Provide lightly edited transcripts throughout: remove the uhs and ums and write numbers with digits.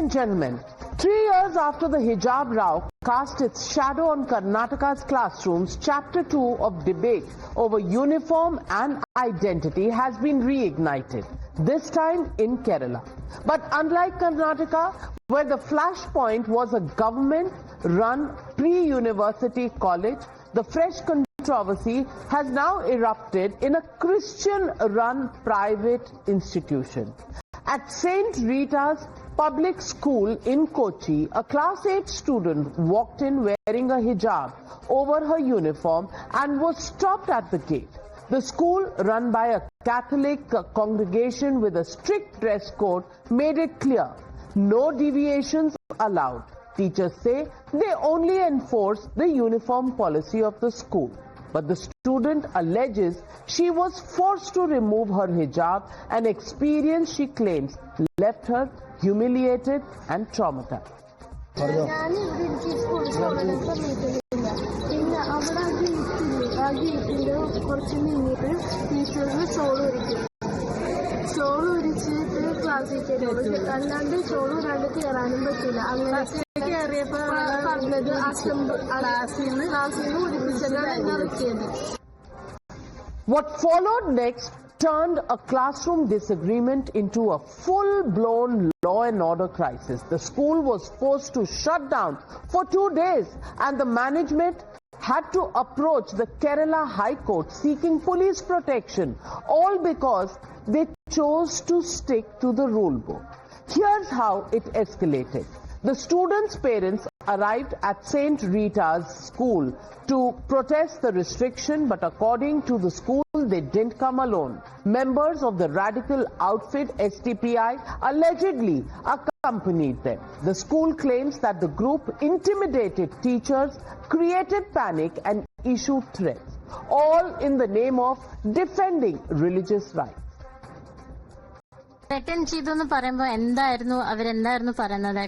and gentlemen, 3 years after the Hijab Row cast its shadow on Karnataka's classrooms, Chapter 2 of debate over uniform and identity has been reignited, this time in Kerala. But unlike Karnataka, where the flashpoint was a government-run pre-university college, the fresh controversy has now erupted in a Christian-run private institution. At St. Rita's public school in Kochi, a class 8 student walked in wearing a hijab over her uniform and was stopped at the gate. The school, run by a Catholic congregation with a strict dress code, made it clear no deviations allowed. Teachers say they only enforce the uniform policy of the school. But the student alleges she was forced to remove her hijab, an experience she claims left her humiliated and traumatized. What followed next turned a classroom disagreement into a full-blown law and order crisis. The school was forced to shut down for 2 days, and the management had to approach the Kerala High Court seeking police protection, all because they chose to stick to the rule book. Here's how it escalated. The students' parents arrived at St. Rita's school to protest the restriction, but according to the school, they didn't come alone. Members of the radical outfit STPI allegedly accompanied them. The school claims that the group intimidated teachers, created panic and issued threats, all in the name of defending religious rights. Threaten ചെയ്തെന്ന് പറയുമ്പോൾ അവരെന്തായിരുന്നു പറയുന്നത്?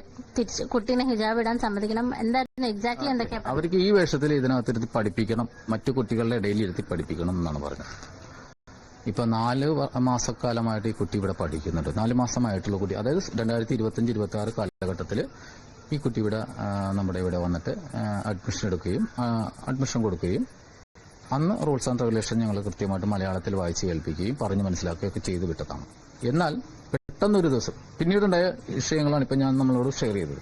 കുട്ടീനെ ഹിജാബ് ഇടാൻ സമ്മതിക്കണം എന്തായിരുന്നു exactly എന്തൊക്കെയാണ്? അവർക്ക് ഈ വേഷത്തിൽ ഇതിനകത്തിരുത്തി പഠിപ്പിക്കണം, മറ്റു കുട്ടികളുടെ ഇടയിൽ ഇരുത്തി പഠിപ്പിക്കണം എന്നാണ് പറഞ്ഞത്. ഇപ്പൊ 4 മാസക്കാലമായിട്ട് ഈ കുട്ടി ഇവിടെ പഠിക്കുന്നുണ്ട്. 4 മാസമായിട്ടുള്ള കുട്ടി, അതായത് 2025-26 കാലഘട്ടത്തിൽ ഈ കുട്ടി ഇവിടെ നമ്മുടെ ഇവിടെ വന്നിട്ട് അഡ്മിഷൻ കൊടുക്കുകയും അന്ന് റൂൾസ് ആൻഡ് റെഗുലേഷൻ ഞങ്ങൾ കൃത്യമായിട്ട് മലയാളത്തിൽ വായിച്ച് കേൾപ്പിക്കുകയും പറഞ്ഞ് മനസ്സിലാക്കുകയൊക്കെ ചെയ്തു വിട്ടതാണ്. എന്നാൽ പെട്ടെന്നൊരു ദിവസം പിന്നീടുണ്ടായ വിഷയങ്ങളാണ് ഇപ്പം ഞാൻ നമ്മളോട് ഷെയർ ചെയ്തത്.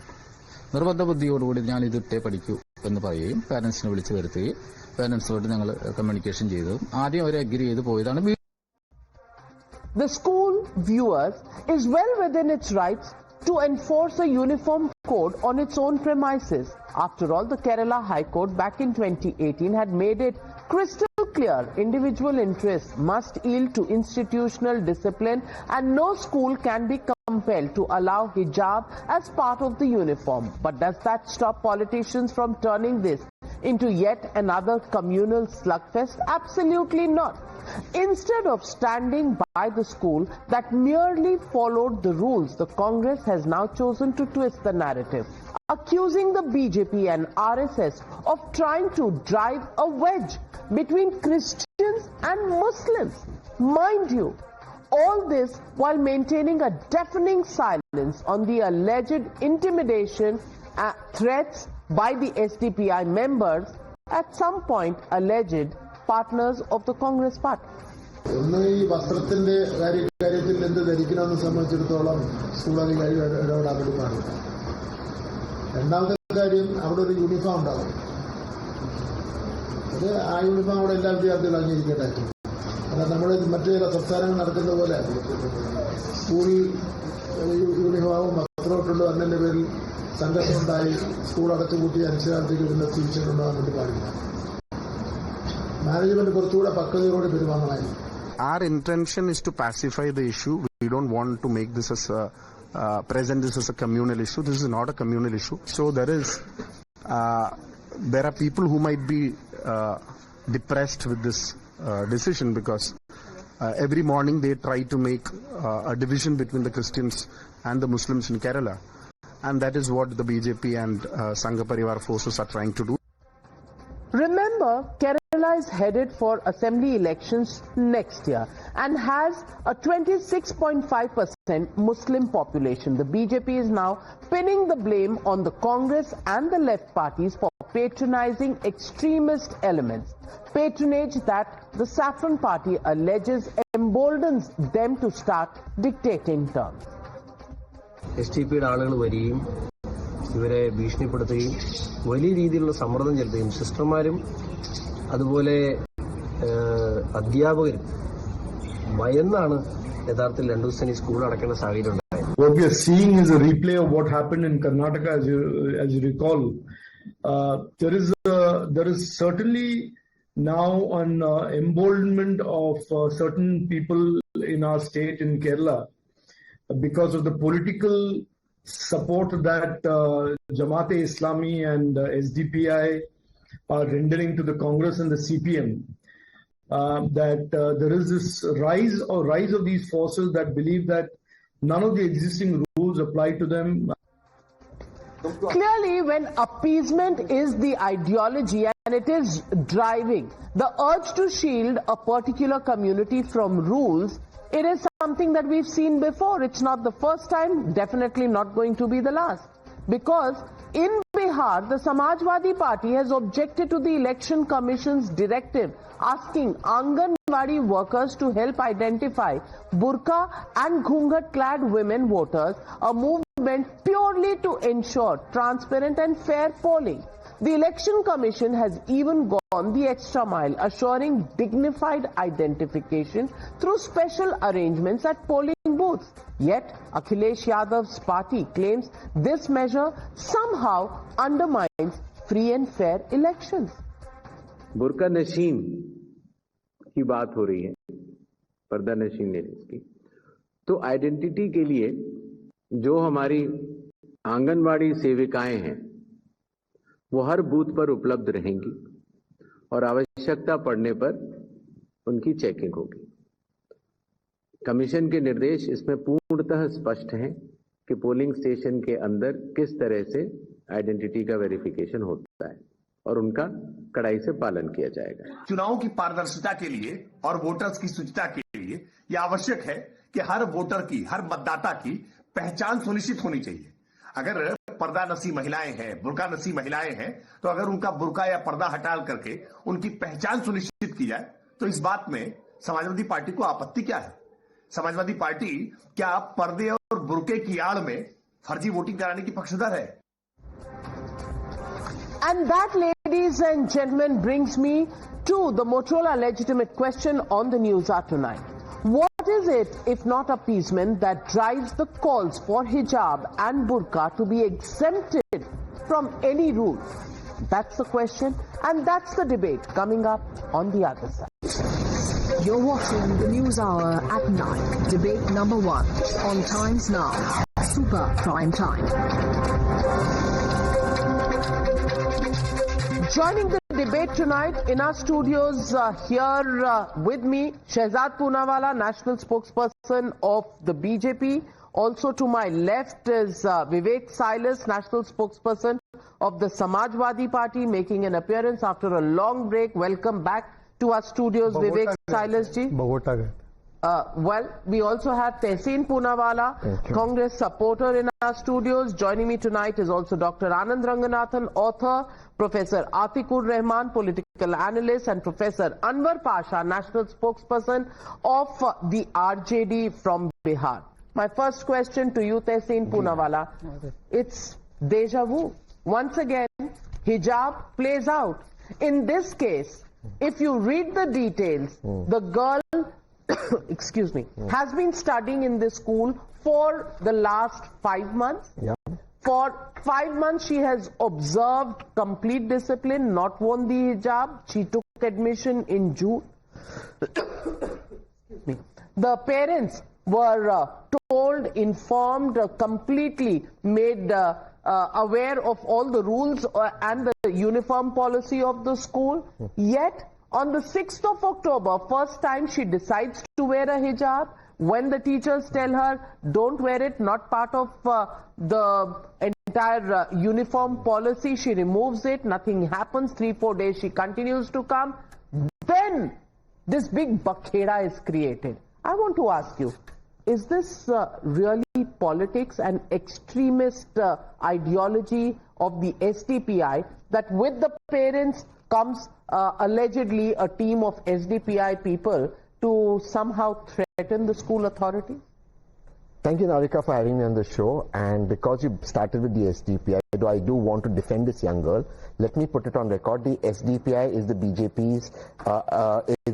നിർബന്ധ ബുദ്ധിയോടുകൂടി ഞാൻ ഇതിട്ടേ പഠിക്കൂ എന്ന് പറയുകയും പാരന്റ്സിനെ വിളിച്ചു വരുത്തുകയും പാരന്റ്സിനോട് ഞങ്ങൾ കമ്മ്യൂണിക്കേഷൻ ചെയ്തതും ആദ്യം അവർ അഗ്രി ചെയ്ത് പോയതാണ്. The school, viewers, is well within its rights to enforce a uniform code on its own premises. After all, the Kerala High Court back in 2018 had made it crystal clear individual interests must yield to institutional discipline and no school can be compelled to allow hijab as part of the uniform. But does that stop politicians from turning this into yet another communal slugfest? Absolutely not. Instead of standing by the school that merely followed the rules, the Congress has now chosen to twist the narrative, accusing the BJP and RSS of trying to drive a wedge between Christians and Muslims. Mind you, all this while maintaining a deafening silence on the alleged intimidation threats by the SDPI members, at some point alleged partners of the Congress party. ഈ വസ്ത്രത്തിന്റെ കാര്യത്തിൽ എന്ത് ധരിക്കണമെന്ന് സംബന്ധിച്ചിടത്തോളം school അധികാരികൾ ഇടപെടാൻ വേണ്ടി പാടില്ല. രണ്ടാമത്തെ കാര്യം, അവിടെ ഒരു യൂണിഫോം ഉണ്ടാവും. അത് ആ യൂണിഫോം അവിടെ എല്ലാ വിദ്യാർത്ഥികളും അംഗീകരിക്കട്ടെ. അല്ല നമ്മൾ മറ്റു ചില സംസ്ഥാനങ്ങൾ നടക്കുന്ന പോലെ സ്കൂൾ യൂണിഫോമും വസ്ത്രമൊക്കെയുണ്ട് എന്നതിന്റെ പേരിൽ സംഘർഷമുണ്ടായി സ്കൂൾ അടച്ചുപൂട്ടി അനിശ്ചിതാർത്ഥികൾ പിന്നെ തിരിച്ചിട്ടുണ്ടാകാൻ വേണ്ടി പാടില്ല. മാനേജ്മെന്റ് കുറച്ചുകൂടെ പക്വതയോടെ പെരുമാറണമായിരുന്നു. Our intention is to pacify the issue. We don't want to make this as present this as a communal issue. This is not a communal issue. So there are people who might be depressed with this decision because every morning they try to make a division between the Christians and the Muslims in Kerala, and that is what the BJP and Sangha Parivar forces are trying to do. Remember, Kerala Kerala is headed for assembly elections next year and has a 26.5% Muslim population. The BJP is now pinning the blame on the Congress and the left parties for patronizing extremist elements. Patronage that the Saffron Party alleges emboldens them to start dictating terms. STPയുടെ ആളുകൾ വരികയും ഇവരെ ഭീഷണിപ്പെടുത്തുകയും വലിയ രീതിയിലുള്ള സമ്മർദ്ദം ചെലുത്തുകയും സിസ്റ്റർമാരും അതുപോലെ അധ്യാപകരും ഭയന്നാണ് യഥാർത്ഥത്തിൽ 2 ദിവസം ഈ സ്കൂൾ അടയ്ക്കേണ്ട സാഹചര്യം ഉണ്ടായത്. What we are seeing is a replay of what happened in Karnataka, as you recall. There is certainly now an emboldenment of certain people in our state in Kerala because of the political support that Jamaat-e-Islami and SDPI are rendering to the Congress and the CPM. That there is this rise of these forces that believe that none of the existing rules apply to them. Clearly, when appeasement is the ideology and it is driving the urge to shield a particular community from rules, it is something that we've seen before. It's not the first time, definitely not going to be the last. Because in Bihar, the Samajwadi Party has objected to the Election Commission's directive asking Anganwadi workers to help identify burqa and ghungat-clad women voters, a movement purely to ensure transparent and fair polling. The Election Commission has even gone the extra mile, assuring dignified identification through special arrangements at polling booths. Yet, Akhilesh Yadav's party claims this measure somehow undermines free and fair elections. बुर्का नशीन की बात हो रही है, पर्दा नशीन ladies की, तो identity के लिए जो हमारी आंगनवाड़ी सेविकाएं हैं वो हर बूथ पर उपलब्ध रहेंगी और आवश्यकता पड़ने पर उनकी चेकिंग होगी. कमीशन के निर्देश इसमें पूर्णतः स्पष्ट हैं कि पोलिंग स्टेशन के अंदर किस तरह से आइडेंटिटी का वेरिफिकेशन होता है और उनका कड़ाई से पालन किया जाएगा. चुनावों की पारदर्शिता के लिए और वोटर्स की शुचिता के लिए यह आवश्यक है कि हर वोटर की, हर मतदाता की पहचान सुनिश्चित होनी चाहिए. अगर पर्दा नसी महिलाएं हैं, बुर्का नसी महिलाएं हैं, तो अगर उनका बुर्का या पर्दा हटा करके उनकी पहचान सुनिश्चित की जाए तो इस बात में समाजवादी पार्टी को आपत्ति क्या है? समाजवादी पार्टी क्या पर्दे और बुर्के की आड़ में फर्जी वोटिंग कराने की पक्षधर है? And that, ladies and gentlemen, brings me to the Motorola legitimate question on the Newshour tonight. What is it, if not appeasement, that drives the calls for hijab and burqa to be exempted from any rule? That's the question, and that's the debate coming up on the other side. You're watching the News Hour at 9, debate number 1 on Times Now, Super Prime Time. Joining the debate tonight in our studios here with me, Shehzad Poonawala, national spokesperson of the BJP. Also to my left is Vivek Silas, national spokesperson of the Samajwadi Party, making an appearance after a long break. Welcome back to our studios, Vivek Silas ji. Well, we also have Tehseen Poonawala, Congress supporter in our studios. Joining me tonight is also Dr. Anand Ranganathan, author, Professor Atikur Rahman, political analyst, and Professor Anwar Pasha, national spokesperson of the RJD from Bihar. My first question to you, Tehseen Poonawala, it's deja vu. Once again, hijab plays out. In this case, if you read the details, the girl excuse me, has been studying in this school for the last 5 months. For 5 months, she has observed complete discipline, not worn the hijab. She took admission in June. The parents were told, informed, completely made aware of all the rules and the uniform policy of the school. Yet, on the 6th of October, first time she decides to wear a hijab. When the teachers tell her, don't wear it, not part of the entire uniform policy, she removes it, nothing happens. 3-4 days she continues to come. then this big bakheda is created. I want to ask you, is this really politics and extremist ideology of the SDPI that with the parents comes allegedly a team of SDPI people to somehow threaten the school authority? Thank you, Navika, for having me on the show. And because you started with the SDPI, I do want to defend this young girl. Let me put it on record. The SDPI is the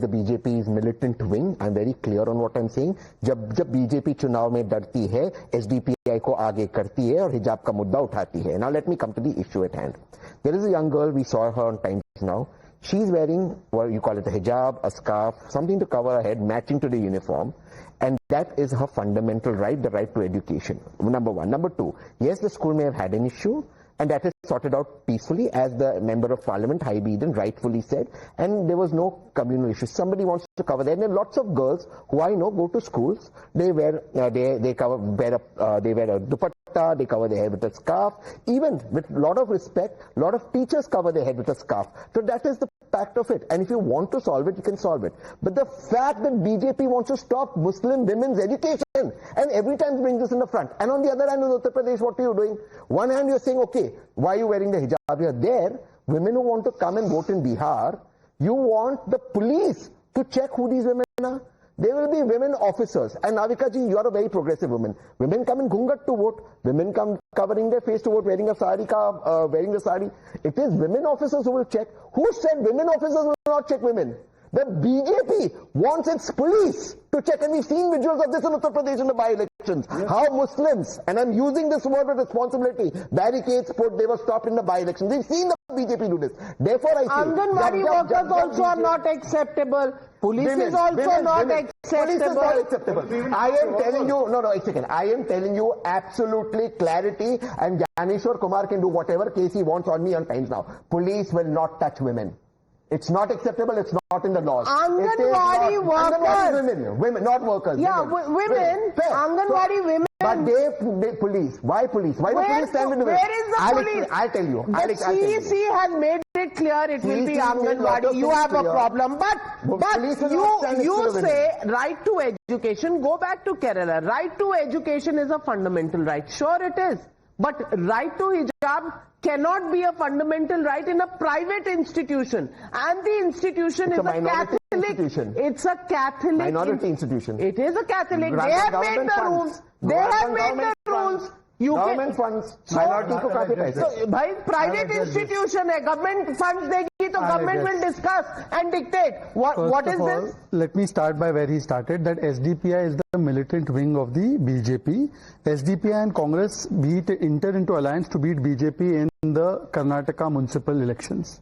BJP's militant wing. I'm very clear on what I'm saying. जब BJP चुनाव में डरती है, SDPI को आगे करती है और हिजाब का मुद्दा उठाती है. Now let me come to the issue at hand. There is a young girl, we saw her on Times Now. She's wearing, well, you call it a hijab, a scarf, something to cover her head, matching to the uniform. And that is her fundamental right, the right to education. Number one. Number two, yes, the school may have had an issue, and that is sorted out peacefully, as the Member of Parliament, Hijab Eden, rightfully said, and there was no communal issue. Somebody wants to cover that, and there are lots of girls who I know go to schools, they wear, they wear a dupatta, they cover their head with a scarf, even with a lot of respect, a lot of teachers cover their head with a scarf. So that is the fact of it, and if you want to solve it, you can solve it. But the fact that BJP wants to stop Muslim women's education, and every time brings this in the front, and on the other hand in Uttar Pradesh, what are you doing? One hand you're saying, okay, why are you wearing the hijab? You're there, women who want to come and vote in Bihar, you want the police to check who these women are. There will be women officers. And Navika ji, you are a very progressive woman. Women come in ghungat to vote. Women come covering their face to vote, wearing a sari wearing the sari. It is women officers who will check. Who said women officers will not check women? The BJP wants its police to check, and we've seen visuals of this in Uttar Pradesh in the by-elections. Yes. How Muslims, and I'm using this word with responsibility, barricades put, they were stopped in the by-elections. We've seen the BJP do this. Therefore, I say... Anganwadi workers also are not acceptable. Police is also not acceptable. Police is not acceptable. I am telling you, no, a second. I am telling you absolutely clarity, and Newshour Kumar can do whatever case he wants on me on Times Now. Police will not touch women. It's not acceptable. It's not in the laws. Anganwadi workers. Women, not workers. Yeah, women. Anganwadi women. But they police. Why police? Why the police stand with the women? Where is the police? I'll tell you. The CEC has made it clear it will be Anganwadi. You have a problem. But you say right to education. Go back to Kerala. Right to education is a fundamental right. Sure it is. But right to hijab cannot be a fundamental right in a private institution. And the institution is a Catholic institution. It's a Catholic minority institution. It is a Catholic. They have made the rules. They have made the rules. Government funds. Minority को काफी पैसे. So, भाई private institution है. Government funds देगी तो government will discuss and dictate. What is this? Let me start by where he started. That SDPI is the militant wing of the BJP. SDPI and Congress enter into alliance to beat BJP in the Karnataka municipal elections.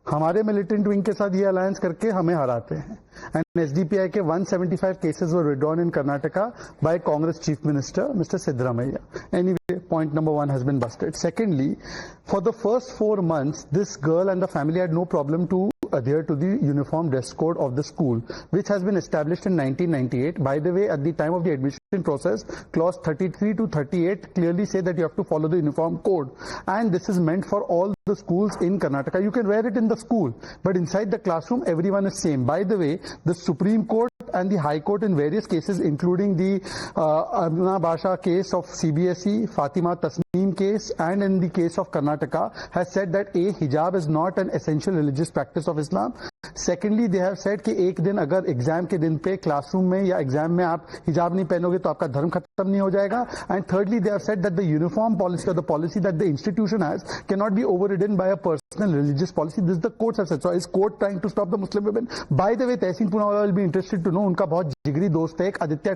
हमारे militant wing के साथ ये alliance करके हमें हराते हैं. And SDPI के 175 cases were withdrawn in Karnataka by Congress chief minister mister Siddaramaiah. Anyway, point number one has been busted. Secondly, for the first 4 months, this girl and the family had no problem to adhere to the uniform dress code of the school, which has been established in 1998. By the way, at the time of the admission process, clause 33 to 38 clearly say that you have to follow the uniform code, and this is meant for all the schools in Karnataka. You can wear it in the school, but inside the classroom everyone is same. By the way, the Supreme Court and the High Court in various cases, including the Amna Basha case of CBSE, Fatima Tasneem case, and in the case of Karnataka, has said that A, hijab is not an essential religious practice of Islam. Secondly, they have said कि एक दिन अगर exam के दिन पे classroom में या exam में आप हिजाब नहीं पहनोगे तो आपका धर्म खत्म नहीं हो जाएगा. And thirdly, they have said that the uniform policy or the policy that the institution has cannot be overridden by a personal religious policy. This the courts have said. So is court trying to stop the Muslim women? By the way, Tehseen Poonawala will be interested to know, उनका बहुत जिगरी दोस्त है एक Aditya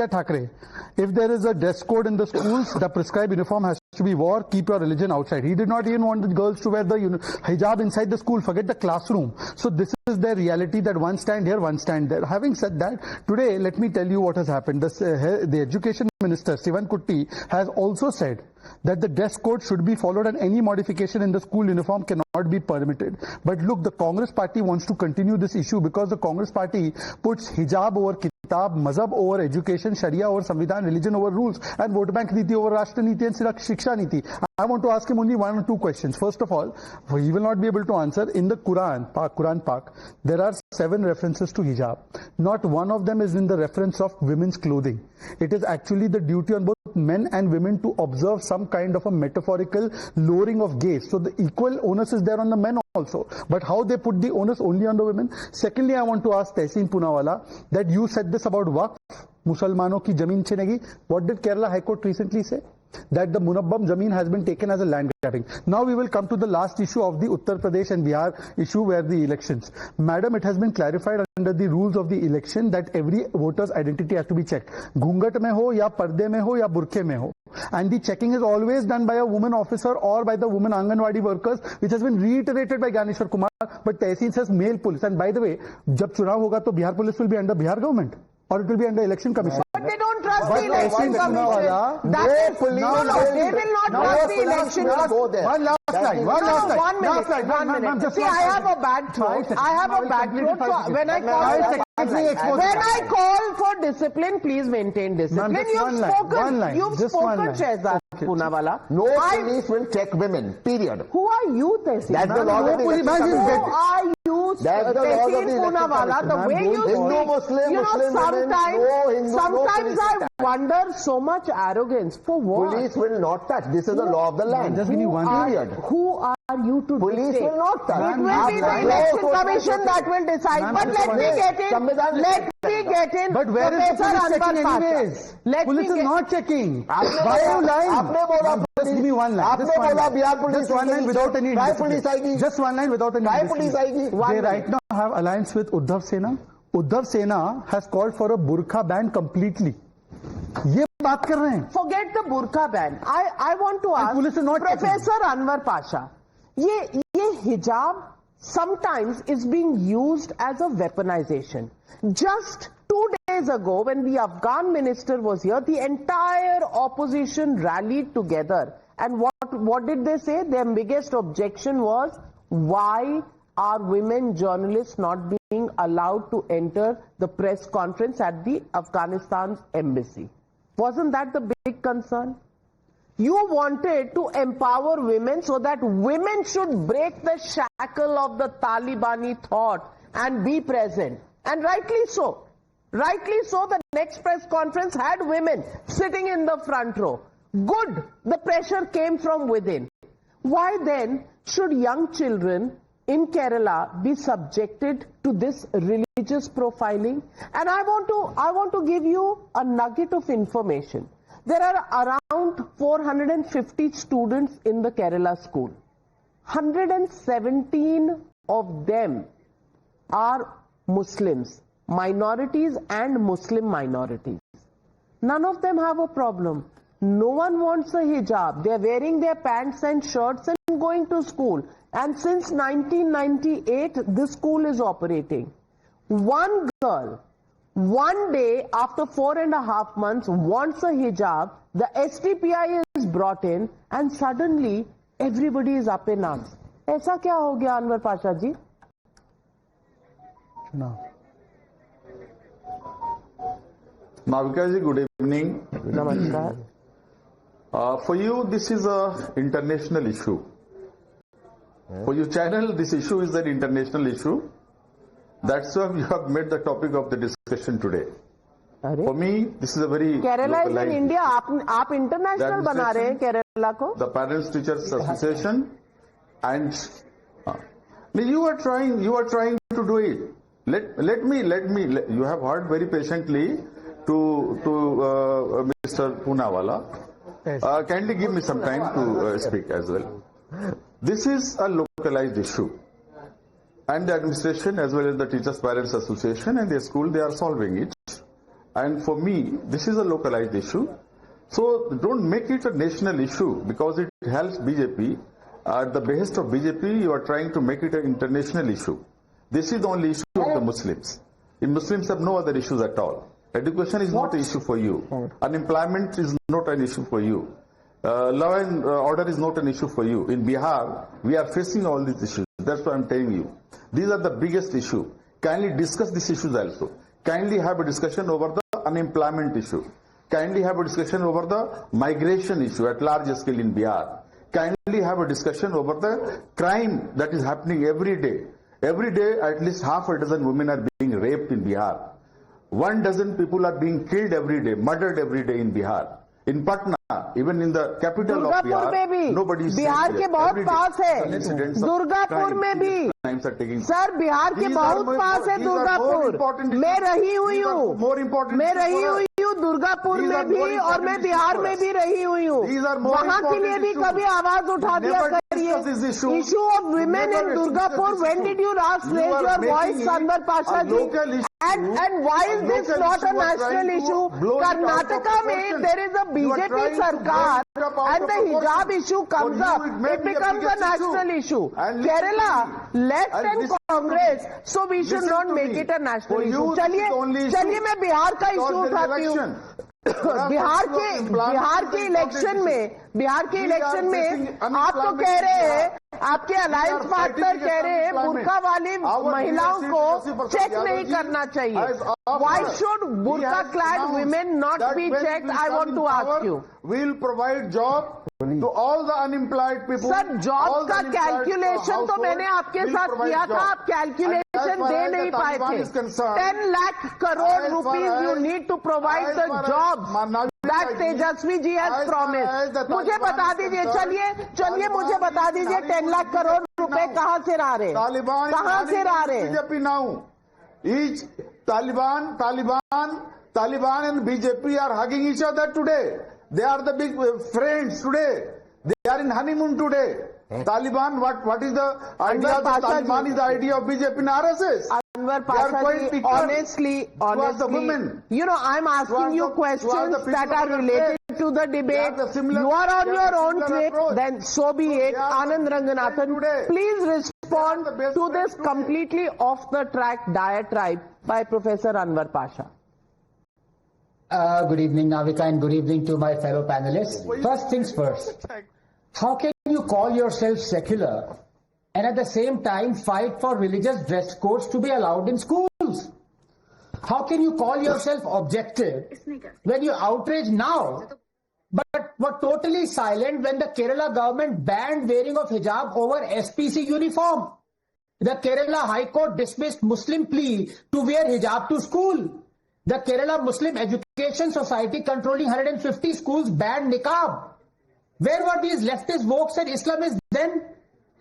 Thackeray. If there is a dress code in the schools, the prescribed uniform has to be wore. Keep your religion outside. He did not even want the girls to wear the hijab inside the school. Forget the classroom. So this is their reality, that one stand here, one stand there. Having said that, today let me tell you what has happened. The education minister Sivan Kutti has also said that the dress code should be followed and any modification in the school uniform cannot be permitted. But look, the Congress party wants to continue this issue because the Congress party puts hijab over किताब, मजहब over education, Sharia over संविधान, religion over rules, and vote bank नीति over राष्ट्र नीति and शिक्षा नीति. I want to ask him only one or two questions. First of all, he will not be able to answer. In the Quran Pak, there are 7 references to hijab. Not one of them is in the reference of women's clothing. It is actually the duty on both men and women to observe some kind of a metaphorical lowering of gaze. So the equal onus is there on the men also. But how they put the onus only on the women? Secondly, I want to ask Tehseen Poonawala that you said this about Waqf, Musalmanon ki zameen chinegi. What did Kerala High Court recently say? That the Munabbam Zameen has been taken as a land grabbing. Now we will come to the last issue of the Uttar Pradesh and Bihar issue where the elections. Madam, it has been clarified under the rules of the election that every voter's identity has to be checked. Ghungat mein ho, ya parde mein ho, ya burke mein ho. And the checking is always done by a woman officer or by the women Anganwadi workers, which has been reiterated by Gyaneshwar Kumar. But Tehseen says male police. And by the way, jab chunav hoga to Bihar police will be under Bihar government. Or it will be under election commission. But they don't trust the election commission. They will not trust the election commission. One last slide. See, I have a bad throat. When I call for discipline, please maintain discipline. You've spoken, Shehzad Poonawala. No police will check women, period. Who are you, Tehseen? That's the law of the election commission. Who are you, Tehseen Poonawala? The way you speak, sometimes I wonder so much arrogance. For what? Police will not touch. This is the law of the land. Period. Who are you to Police dictate? will not touch. It will be the election commission that will decide. But let me get in. But where is the police checking anyways? Police is not checking. Why are you lying? Just give me one line. Just one line without any indiscipline. Just one line without any indiscipline. They right now have alliance with Uddhav Sena. Uddhav Sena has called for a burqa ban completely. ये बात कर रहे हैं. Forget the burqa ban. I want to ask Professor Anwar Pasha. ये hijab sometimes is being used as a weaponization. Just 2 days ago, when the Afghan minister was here, the entire opposition rallied together. And what did they say? Their biggest objection was, why are women journalists not being allowed to enter the press conference at the Afghanistan's embassy? Wasn't that the big concern? You wanted to empower women so that women should break the shackle of the Talibani thought and be present. And rightly so. Rightly so, the next press conference had women sitting in the front row. Good. The pressure came from within. Why then should young children in Kerala be subjected to this religious profiling? And I want to give you a nugget of information. There are around 450 students in the Kerala school. 117 of them are Muslims, minorities and Muslim minorities. None of them have a problem. No one wants a hijab. They are wearing their pants and shirts and going to school. And since 1998, this school is operating. One girl, one day after 4.5 months, wants a hijab. The STPI is brought in, and suddenly everybody is up in arms. ऐसा क्या हो गया अनवर पाशा जी? No. Navika ji, good evening. Namaskar. For you, this is an international issue. For your channel, this issue is an international issue. That's why you have made the topic of the discussion today. For me, this is a very Kerala is in India. आप international बना रहे हैं केरला को? The Parents Teachers Association, and you are trying to do it. Let me. You have heard very patiently to Mr. Poonawala. Kindly give me some time to speak as well. This is a localized issue, and the administration as well as the Teachers Parents Association and the school, they are solving it. And for me, this is a localized issue. So don't make it a national issue because it helps BJP. At the behest of BJP, you are trying to make it an international issue. This is the only issue of the Muslims. Muslims have no other issues at all. Education is not an issue for you. Unemployment is not an issue for you. Law and order is not an issue for you. In Bihar, we are facing all these issues. That's what I'm telling you. These are the biggest issue. Kindly discuss these issues also. kindly have a discussion over the unemployment issue. Kindly have a discussion over the migration issue at large scale in Bihar. Kindly have a discussion over the crime that is happening every day. Every day, at least half a dozen women are being raped in Bihar. 1 dozen people are being killed every day, murdered every day in Bihar. In Patna, even in the capital of Bihar, nobody is Bihar के बहुत पास है, दुर्गापुर में भी sir, Bihar के बहुत पास है दुर्गापुर। मैं रही हुई हूँ, दुर्गापुर में भी, और मैं बिहार में भी रही हुई हूँ। वहाँ के लिए भी कभी आवाज उठा दिया करिए। Issue of women in Durgapur, when did you last raise your voice, Anwar Pasha ji? And why is this not a national issue? Karnataka में there is a BJP sarkar and the hijab issue comes up. It becomes a national issue. Kerala, left and Congress, so we should not make it a national issue. चलिए मैं बिहार का issue उठाती हूँ। बिहार के election में आप तो कह रहे हैं, आपके अलायंस पार्टनर कह रहे हैं बुर्का वाली महिलाओं को चेक नहीं करना चाहिए। Why should burqa clad women not be checked? I want to ask you. We'll provide job to all the unemployed people. Sir, job का कैलकुलेशन तो मैंने आपके साथ किया था, आप कैलकुलेशन दे नहीं पाए थे। 10 lakh crore rupees you need to provide the jobs that Tejashwi ji has promised. मुझे बता दीजिए, चलिए मुझे बता दीजिए 10 लाख करोड़ रुपए कहाँ से ला रहे हैं? कहाँ से ला रहे हैं? BJP now, each Taliban and BJP are hugging each other today. They are the big friends today. They are in honeymoon today. Taliban, what is the idea of Taliban is the idea of BJP and RSS. Anwar Pasha, honestly, you know, I'm asking you questions that are related to the debate. You are on your own trip, then so be it. Anand Ranganathan, please respond to this completely off-the-track diatribe by Professor Anwar Pasha. Good evening, Navika, and good evening to my fellow panelists. First things first, how can you call yourself secular and at the same time fight for religious dress codes to be allowed in schools? How can you call yourself objective when you outrage now, but were totally silent when the Kerala government banned wearing of hijab over SPC uniform? The Kerala High Court dismissed Muslim plea to wear hijab to school. The Kerala Muslim Education Society, controlling 150 schools, banned niqab. Where were these leftist vokes and Islamists then?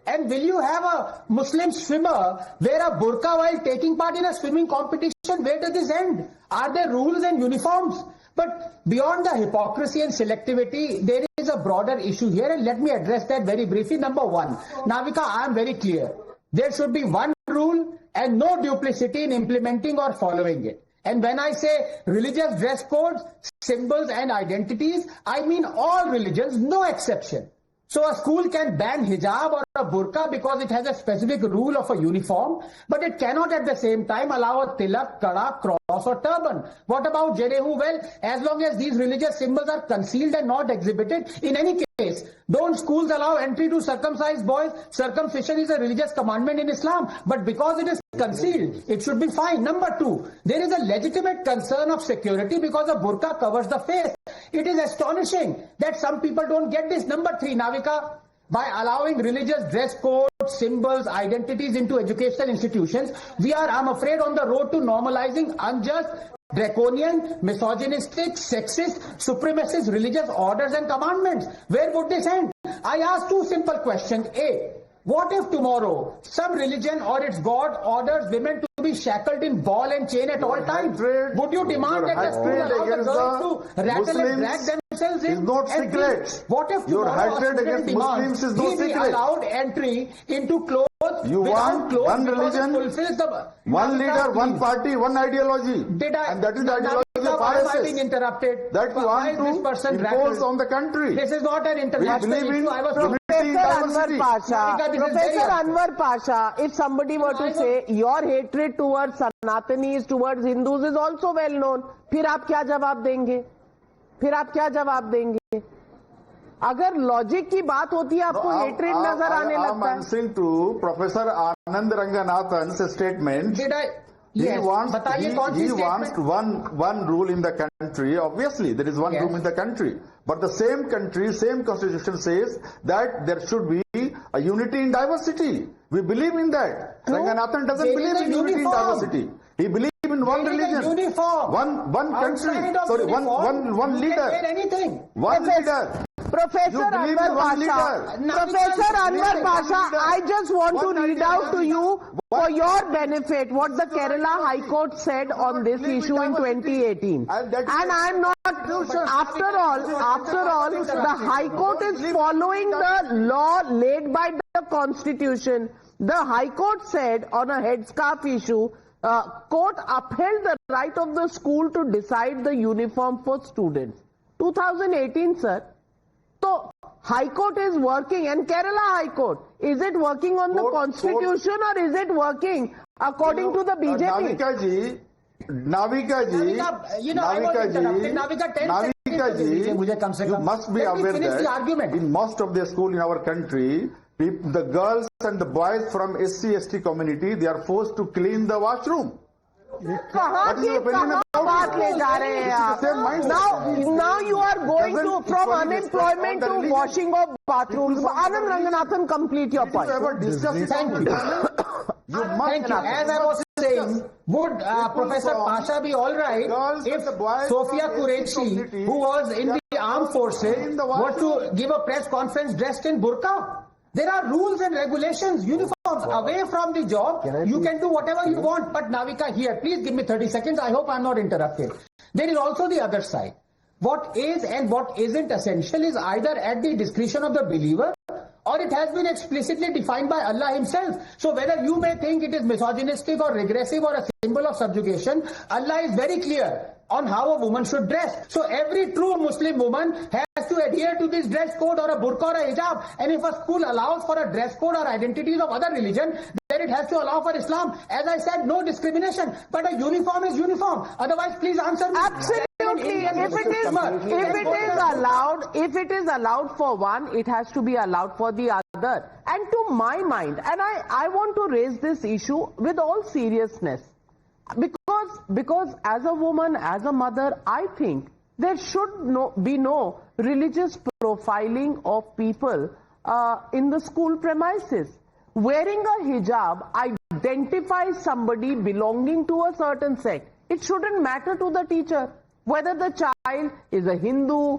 And will you have a Muslim swimmer wear a burqa while taking part in a swimming competition? Where does this end? Are there rules and uniforms? But beyond the hypocrisy and selectivity, there is a broader issue here, and let me address that very briefly. Number one, Navika, I am very clear. There should be one rule and no duplicity in implementing or following it. And when I say religious dress codes, symbols and identities, I mean all religions, no exception. So a school can ban hijab or a burqa because it has a specific rule of a uniform, but it cannot at the same time allow a tilak, kada, cross or turban. What about Jerehu? Well, as long as these religious symbols are concealed and not exhibited, in any case, don't schools allow entry to circumcised boys? Circumcision is a religious commandment in Islam, but because it is concealed, it should be fine. Number two, there is a legitimate concern of security because a burqa covers the face. It is astonishing that some people don't get this. Number three, Navika, by allowing religious dress codes, symbols, identities into educational institutions, we are, I'm afraid, on the road to normalizing unjust, draconian, misogynistic, sexist, supremacist religious orders and commandments. Where would this end? I ask two simple questions. A, what if tomorrow some religion or its god orders women to be shackled in ball and chain at all times? Would you demand that the school allow the girls to rattle and drag themselves in? Is not secret. What if your hatred against Muslims is not secret? Allowed entry into clothes? You want one religion, one leader, one party, one ideology. And that is the ideology of RSS. That you want to impose on the country. This is not an international issue. Professor Anwar Pasha, if somebody were to say your hatred towards Sanatanis, towards Hindus is also well known, फिर आप क्या जवाब देंगे? अगर logic की बात होती है आपको हेट्रेड नजर आने लगता है. I'm answering to Professor Anand Ranganathan's statement. Yes, he wants बताइए one rule in the country. Obviously, there is one rule in the country. But the same country, same constitution says that there should be a unity in diversity. We believe in that. Ranganathan doesn't believe in unity in diversity. He believes in one religion, one country, sorry, one leader. Anything. One leader. Professor Anwar Pasha, I just want to read out to you for your benefit what the Kerala High Court said on this issue in 2018. And I'm not, after all, the High Court is following the law laid by the Constitution. The High Court said on a headscarf issue, court upheld the right of the school to decide the uniform for students. 2018, sir. So, High Court is working, and Kerala High Court, is it working on the Constitution or is it working according to the BJP? Navika ji, you must be aware that in most of the schools in our country, the girls and the boys from SC/ST community, they are forced to clean the washroom. Now you are going to from unemployment to washing of bathrooms. Anand Ranganathan, complete your point. Thank you. Thank you. As I was saying, would Professor Pasha be all right if Sophia Qureshi, who was in the armed forces, was to give a press conference dressed in burqa? There are rules and regulations, uniforms. Away from the job, you can do whatever you want. But Navika, here, please give me 30 seconds. I hope I'm not interrupted. There is also the other side. What is and what isn't essential is either at the discretion of the believer or it has been explicitly defined by Allah himself. So whether you may think it is misogynistic or regressive or a symbol of subjugation, Allah is very clear on how a woman should dress. So every true Muslim woman has to adhere to this dress code or a burqa or a hijab. And if a school allows for a dress code or identities of other religion, then it has to allow for Islam. As I said, no discrimination. But a uniform is uniform. Otherwise, please answer me. Absolutely. If it is allowed for one, it has to be allowed for the other. And to my mind, and I want to raise this issue with all seriousness, because as a woman, as a mother, I think there should be no religious profiling of people in the school premises. Wearing a hijab identifies somebody belonging to a certain sect. It shouldn't matter to the teacher whether the child is a Hindu,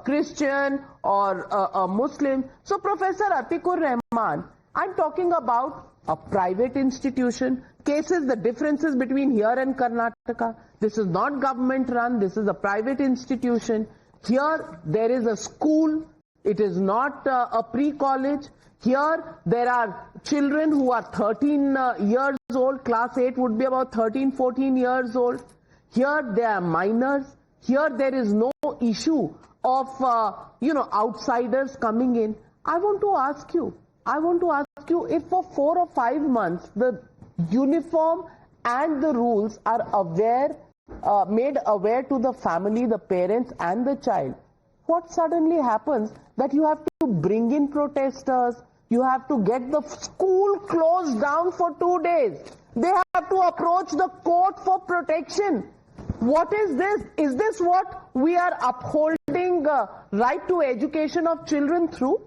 Christian or a Muslim. So Professor Atikur Rahman, I'm talking about a private institution. Cases, the differences between here and Karnataka. This is not government run, this is a private institution. Here there is a school, it is not a pre-college. Here there are children who are 13 years old, class 8 would be about 13, 14 years old. Here they are minors. Here there is no issue of, outsiders coming in. I want to ask you if for 4 or 5 months the uniform and the rules are made aware to the family, the parents and the child, what suddenly happens that you have to bring in protesters, you have to get the school closed down for 2 days, they have to approach the court for protection. What is this? Is this what we are upholding right to education of children through?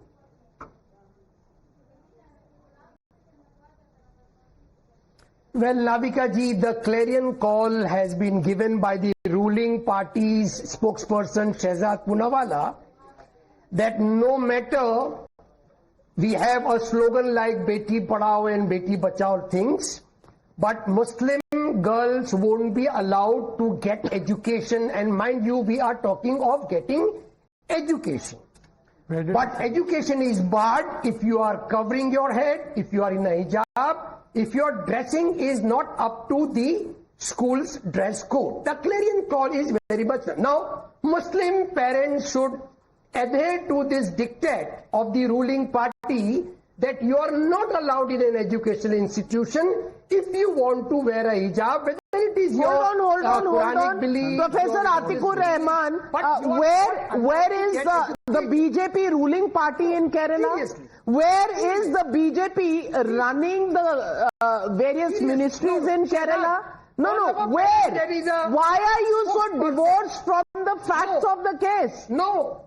Well, Navika ji, the clarion call has been given by the ruling party's spokesperson Shehzad Poonawalla that no matter we have a slogan like Beti Padhao and Beti Bachao things, but Muslim girls won't be allowed to get education, and mind you, we are talking of getting education. But education is barred if you are covering your head, if you are in a hijab, if your dressing is not up to the school's dress code. The clarion call is very much. Now, Muslim parents should adhere to this diktat of the ruling party that you are not allowed in an educational institution if you want to wear a hijab, whether it is your hold on. belief. Professor Atikur Rahman, where is the BJP ruling party in Kerala? Seriously. Where is the BJP running the various ministries in Kerala? No, where? Why are you so divorced from the facts of the case? No.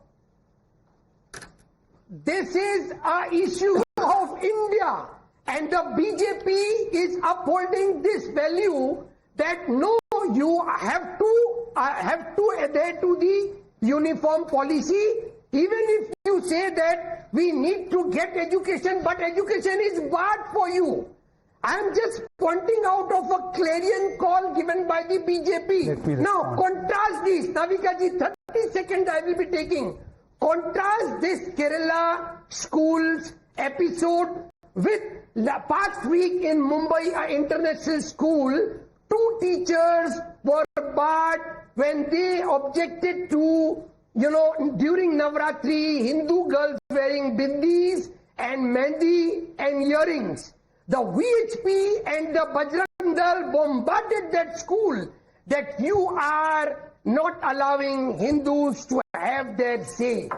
This is an issue of India, and the BJP is upholding this value that no, you have to adhere to the uniform policy, even if you say that we need to get education, but education is barred for you. I am just pointing out of a clarion call given by the BJP. Now, contrast this. Navika ji, 30 seconds I will be taking. Contrast this Kerala schools episode with past week in Mumbai International School. 2 teachers were barred when they objected to, during Navratri, Hindu girls wearing bindis and mehndi and earrings. The VHP and the Bajrang Dal bombarded that school that you are not allowing Hindus to have their say.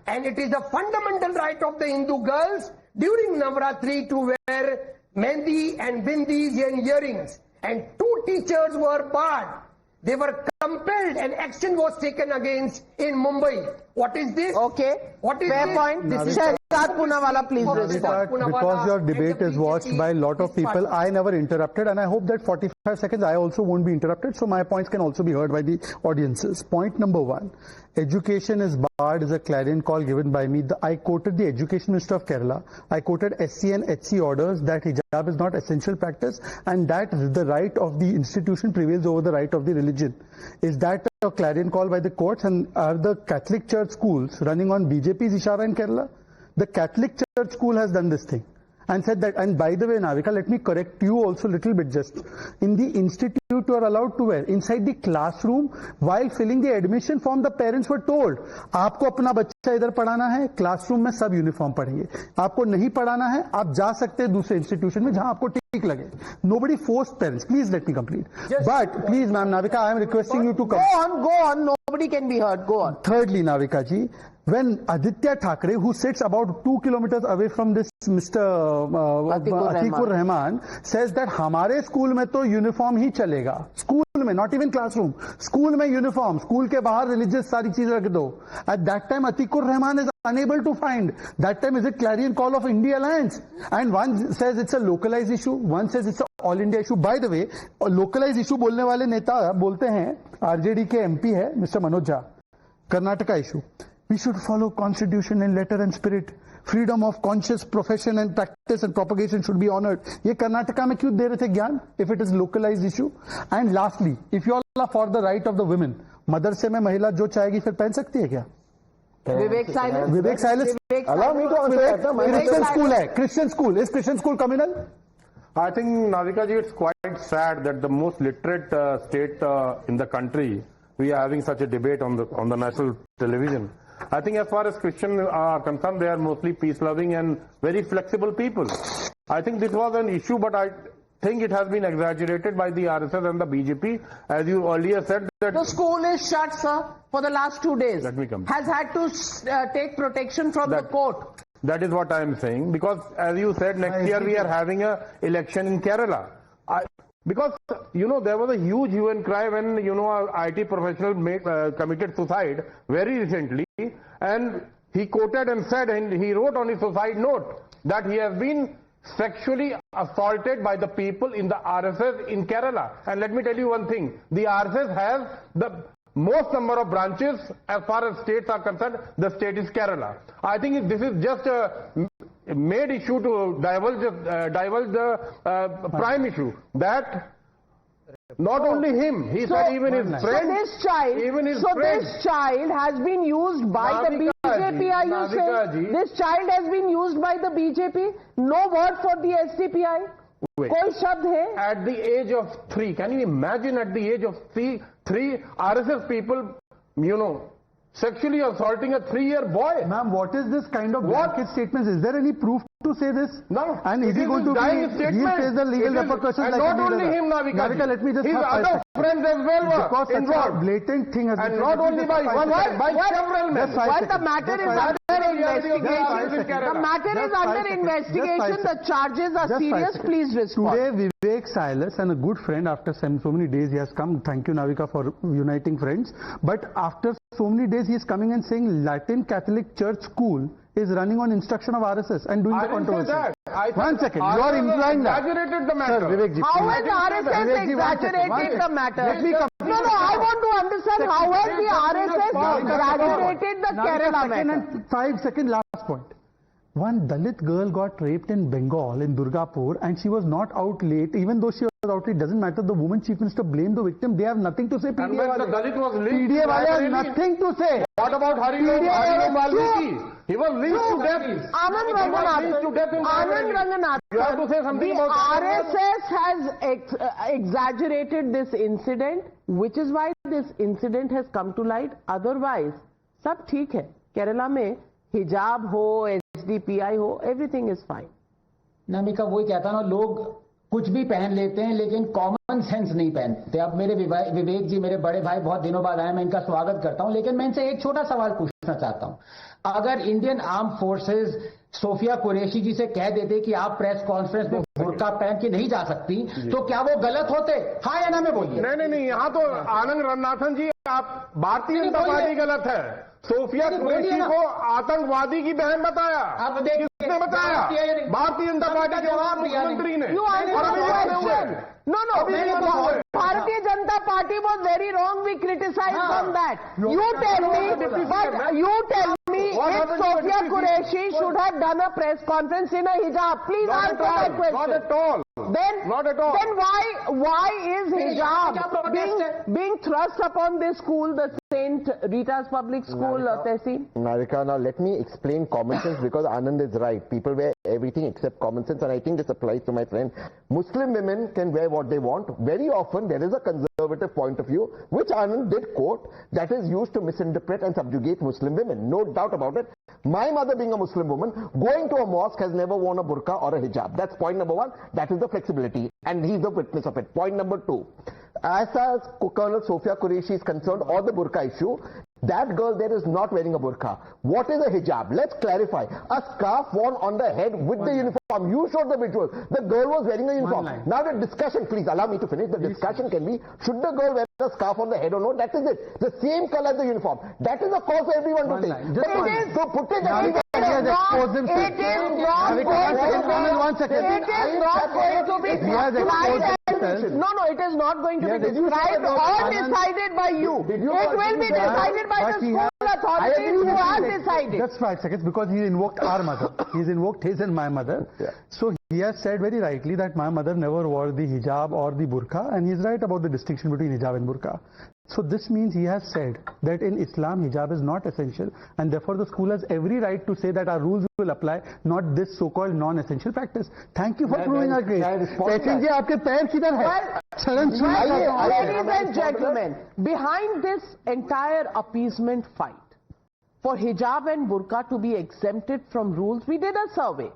And it is a fundamental right of the Hindu girls during Navratri to wear mehndi and bindis and earrings. And 2 teachers were barred. They were compelled and action was taken against in Mumbai. What is this? Okay. What is fair this? point. Shahzad Poonawala, please respond. Because your debate is watched by a lot of people, I never interrupted, and I hope that 45 seconds I also won't be interrupted, so my points can also be heard by the audiences. Point number 1, education is barred is a clarion call given by me. I quoted the Education Minister of Kerala. I quoted SC and HC orders that hijab is not essential practice and that the right of the institution prevails over the right of the religion. Is that a clarion call by the courts, and are the Catholic Church schools running on BJP's ishara in Kerala? The Catholic Church school has done this thing and said that, and by the way, Navika, let me correct you also a little bit just. In the institute, you are allowed to wear. Inside the classroom, while filling the admission form, the parents were told, आपको अपना बच्चा इधर पढ़ाना है, classroom में सब uniform पढ़ेंगे. आपको नहीं पढ़ाना है, आप जा सकते हैं दूसरे इंस्टीट्यूशन में जहां आपको ठीक लगे. Nobody forced parents. Please let me complete. But please, ma'am Navika, I am requesting you to come. Go on. Nobody can be heard. Go on. Thirdly, Navika ji, when Aditya Thackeray, who sits about 2 kilometers away from this Mr. Atikur Rahman, says that हमारे school में तो uniform ही चलेगा. School में, not even classroom. School में uniform, school के बाहर religious सारी चीजें रख दो. At that time, Atikur Rahman is unable to find. That time is a clarion call of India Alliance. And one says it's a localized issue, one says it's an all India issue. By the way, localized issue बोलने वाले नेता बोलते हैं, RJD के MP है, Mr. Manoj Jha, Karnataka issue. We should follow constitution in letter and spirit. Freedom of conscious profession and practice and propagation should be honored. ये कर्नाटका में क्यों दे रहे थे ज्ञान? If it is localized issue. And lastly, if you all are for the right of the women, मदरसे में महिला जो चाहेगी फिर पहन सकती है क्या? Vivek Silence. Allow me to answer. Christian school है. Christian school. Is Christian school communal? I think, Navika ji, it's quite sad that the most literate state in the country, we are having such a debate on the national television. I think as far as Christians are concerned, they are mostly peace-loving and very flexible people. I think this was an issue, but I think it has been exaggerated by the RSS and the BJP. As you earlier said that... The school is shut, sir, for the last 2 days. Let me come. Has had to take protection from the court. That is what I am saying, because as you said, next year we are having an election in Kerala. Because, there was a huge hue and cry when, an IT professional committed suicide very recently, and he quoted and said, and he wrote on his suicide note, that he has been sexually assaulted by the people in the RSS in Kerala. And let me tell you one thing, the RSS has the most number of branches as far as states are concerned. The state is Kerala. I think this is just a made issue to divulge the prime issue, that not only him, he said even his friend. This child has been used by the BJP, are you saying? This child has been used by the BJP? No word for the SDPI? Wait. Koi shabd hai? At the age of 3, can you imagine at the age of 3 RSS people, sexually assaulting a 3-year boy? Ma'am, what is this kind of blanket statements? Is there any proof to say this? No. And is he going to he face the legal repercussions? And like not only him, Navika, let me just his other friends as well were involved. Blatant thing has been. And not only by one man, by several men. Well, the matter is under investigation. The matter is under investigation. The charges are serious. Please respond. Today, Vivek Silas, and a good friend, after so many days he has come. Thank you, Navika, for uniting friends. But after so many days he is coming and saying Latin Catholic Church School is running on instruction of RSS and doing the controversy. One second, you are implying that. Exaggerated the matter. Sir, Vivekji, how has RSS exaggerated the matter? Let me come. No, I want to understand how has the RSS exaggerated the Kerala matter? And 5 second last point. One Dalit girl got raped in Bengal, in Durgapur, and she was not out late. Even though she was out late, doesn't matter. The woman chief minister blamed the victim. They have nothing to say. And when the Dalit was linked, PDA has nothing to say. What about Harilok Valmiki? He was linked to death. Anand Ranganathan. You have to say something the about RSS has exaggerated this incident, which is why this incident has come to light. Otherwise, sab theek hai. Kerala mein hijab ho, SDPI हो, everything is fine. Namika वही कहता ना, लोग कुछ भी पहन लेते हैं लेकिन कॉमन सेंस नहीं पहनते। अब मेरे विवेक जी मेरे बड़े भाई बहुत दिनों बाद आए, मैं इनका स्वागत करता हूं, लेकिन मैं इनसे एक छोटा सवाल पूछना चाहता हूं। अगर Indian arm forces Sofiya Qureshi ji से कह देते कि आप प्रेस कॉन्फ्रेंस में बुर्का पहन के नहीं जा सकती, तो क्या वो गलत होते? हाँ या ना में बोलिए। नहीं, यहाँ तो आनंद रंगनाथन जी, आप भारतीय जनता पार्टी गलत है। सोफिया कुरैशी को आतंकवादी की बहन बताया। अब देखिए किसने बताया? भारतीय जनता पार्टी के मुख्यमंत्री ने। No. Bharatiya Janata Party was very wrong. We criticized on that. You tell me if Sophia Qureshi should have done a press conference in a hijab. Please answer that question. Not at all. Then why is hijab being thrust upon this school, the St. Rita's Public School, Tehsil? Navika, now let me explain common sense, because Anand is right. People wear everything except common sense, and I think this applies to my friend. Muslim women can wear what they want. Very often there is a conservative point of view, which Anand did quote, that is used to misinterpret and subjugate Muslim women. No doubt about it. My mother, being a Muslim woman, going to a mosque, has never worn a burqa or a hijab. That's point number one. That is the flexibility, and he's the witness of it. Point number two, as far as Colonel Sophia Qureshi is concerned, or the burqa issue, that girl there is not wearing a burqa. What is a hijab? Let's clarify. A scarf worn on the head with the uniform. You showed the visual. The girl was wearing a uniform. Now the discussion, please allow me to finish. The discussion can be, should the girl wear a scarf on the head or not? That is it. The same color as the uniform. That is a cause for everyone to take. So put it everywhere. It is not going to be described. No, it is not going to be described or decided by you. It will be decided by the school authorities who have decided. That's 5 seconds, because he invoked our mother. He's invoked his and my mother. So he has said very rightly that my mother never wore the hijab or the burqa, and he's right about the distinction between hijab and burqa. So this means he has said that in Islam hijab is not essential, and therefore the school has every right to say that our rules will apply, not this so-called non-essential practice. Thank you for proving our case. Sachin ji, aapke pair kidhar hai? Ladies and gentlemen, behind this entire appeasement fight for hijab and burqa to be exempted from rules, we did a survey,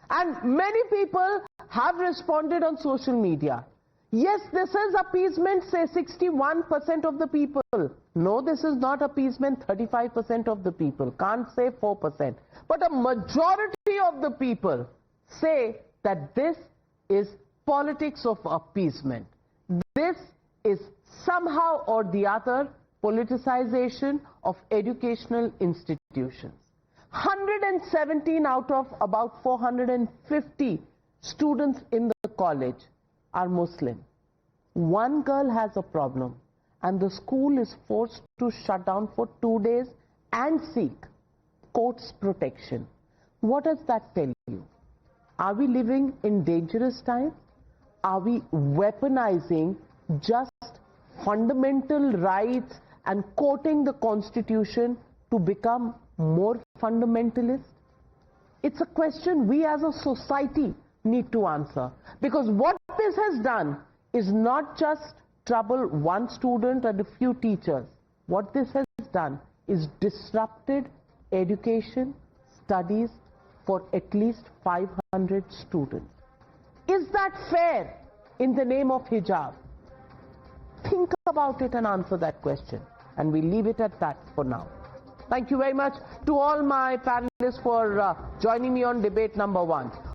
and many people have responded on social media. Yes, this is appeasement, say 61% of the people. No, this is not appeasement, 35% of the people. Can't say 4%. But a majority of the people say that this is politics of appeasement. This is somehow or the other politicization of educational institutions. 117 out of about 450 students in the college are Muslim. One girl has a problem, and the school is forced to shut down for 2 days and seek court's protection. What does that tell you? Are we living in dangerous times? Are we weaponizing just fundamental rights and quoting the Constitution to become more fundamentalist? It's a question we as a society need to answer, because what this has done is not just trouble one student and a few teachers. What this has done is disrupted education, studies for at least 500 students. Is that fair in the name of hijab? Think about it and answer that question. And we leave it at that for now. Thank you very much to all my panelists for joining me on debate number 1.